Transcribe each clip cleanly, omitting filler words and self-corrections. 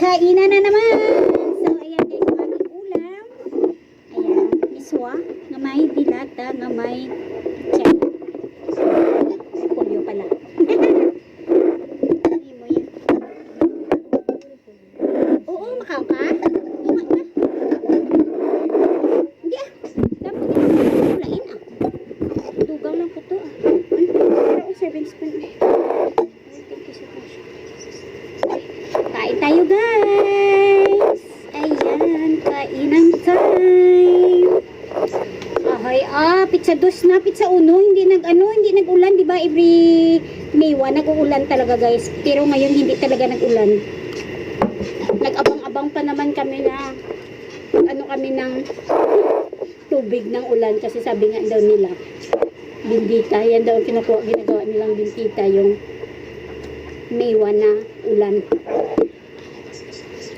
Kainan na naman. So, ayan guys, ang aming ulam. Ayan, iswa, nga may dilata, nga may tiyan. Ay, polio pala. Hindi mo yan. Oo, makaw ka? Ingat ka. Hindi ah. Dapat yung ulain ah. Dugang lang po to ah. Pero 7 spoon eh. Thank you so much. Kain tayo guys. Ayan, kainan time. Ahay pizza dos na, pizza uno, hindi nag-ulan, di ba? Every May 1 nag-uulan talaga guys. Pero ngayon hindi talaga nag-ulan. Nag-abang-abang pa naman kami na kami ng tubig ng ulan kasi sabi nga daw nila bintita, yan daw ginagawa nilang bintita yung May 1 na ulan.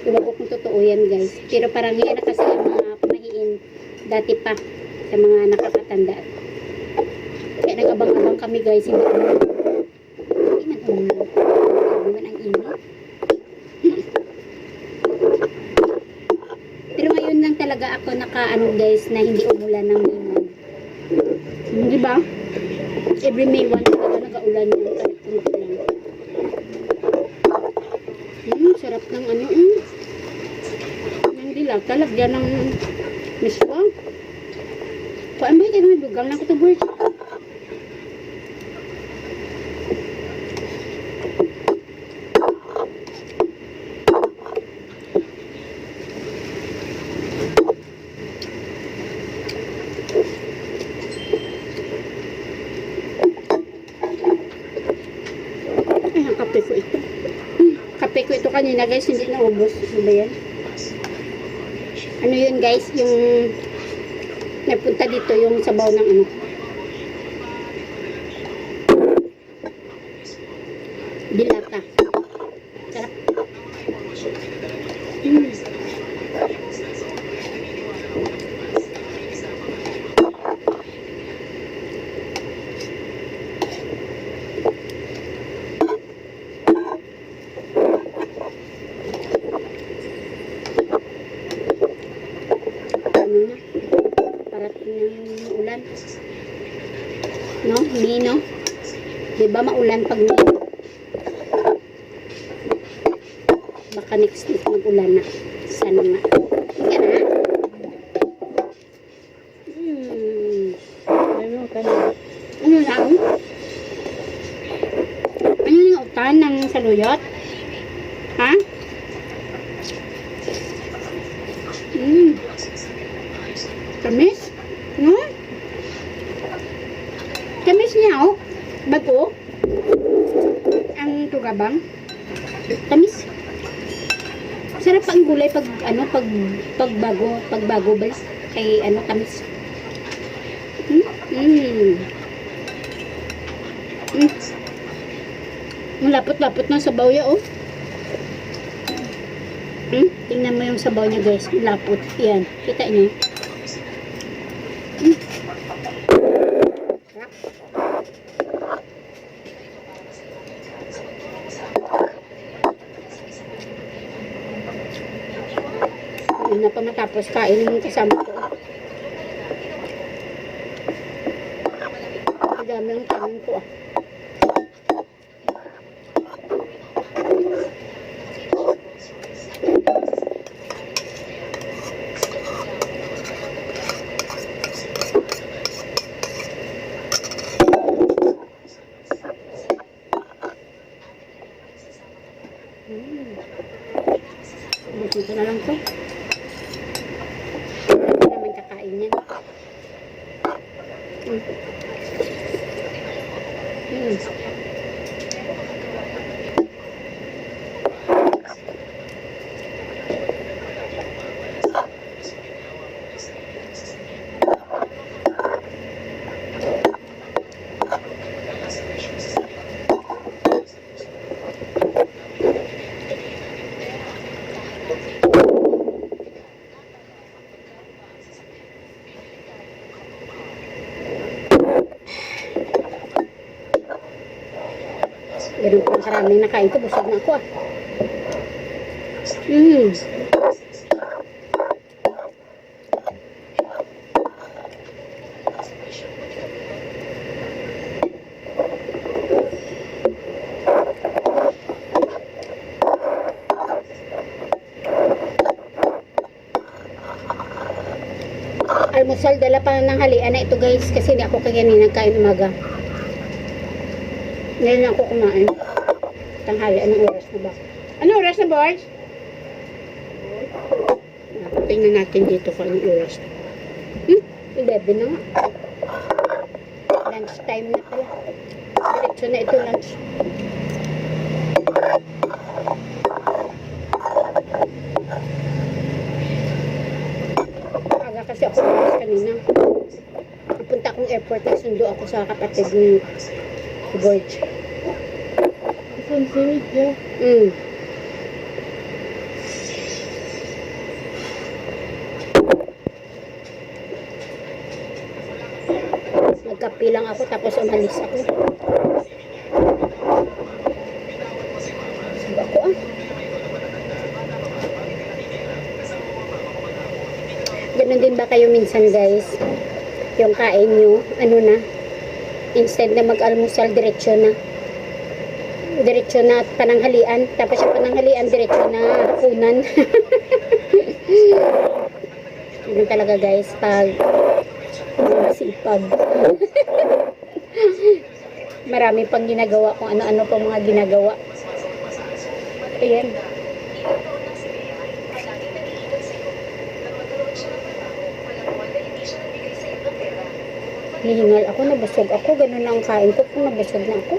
Iwan ko kung totoo yan guys. Pero parang yan na kasi yung mga pamahiin dati pa sa mga nakakatanda. Kaya nag-abang-abang kami guys. Hindi man ang init. Pero ngayon lang talaga ako guys na hindi umulan ng May 1. Di ba? Every May 1 talaga nag-aulan yung kahit lang. Sarap ng ng dilata, lagyan ng miswa. Kuan ba yung dugang na ko to boy? Ay, ang kape ko ito. Kape ko ito kanina guys, hindi naubos. Ano ba yan? Ano yun guys, yung napunta dito yung sabaw ng dilata. Sarap. Parating ng ulan. No? May, no? Diba maulan pag May? Baka next week mag-ulan na. Sana nga. Hindi na? Ano lang? Ano yung utan ng saluyot? Ha? Kamis? No? Kamis niya, oh. Bago. Ang tugabang. Kamis. Sarap pa ang gulay pag pagbago ba? Kay kamis. Ang lapot-lapot ng sabaw ya, oh. Tingnan mo yung sabaw niya, guys. Lapot. Yan. Kita niyo. Hindi na pa matapos kain yung kasama ko. Ang dami ang kanin ko ah. Dito na lang to. Hindi naman kakain yan. Ganun po ang karaming nakain ko. Busog na ako ah. Mm. Almusal, dala pa ng halian na ito guys kasi hindi ako kakainin kain umaga. Ngayon ako kumain. Tanghali, anong oras na ba? Anong oras na, boys? Tingnan natin dito kung anong oras. 11 na nga. Lunch time na pala. Diretso na ito lunch. Aga kasi ako bukas kanina. Napunta akong airport, nagsundo ako sa kapatid ni George. Isang series niya. Nagkape lang ako tapos umalis ako. Sabi ako Ganun din ba kayo minsan guys? Yung kain nyo, ano na? Instead na mag-almusal, diretsyo na. Diretsyo na at pananghalian. Tapos yung pananghalian, diretsyo na hapunan. Ganun talaga guys, pag masipag. Marami pang ginagawa kung ano-ano pang mga ginagawa. Ayan. Hihingal ako, nabusog ako. Ganun lang ang kain ko kung nabusog na ako.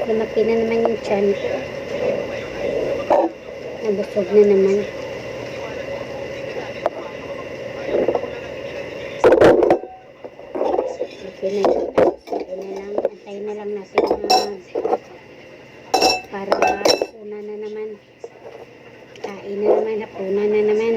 Lumaki na naman yung tiyan ko. Nabusog na naman. Okay na yun. Antayin na lang natin para una na naman. Kain na naman, hapuna na naman.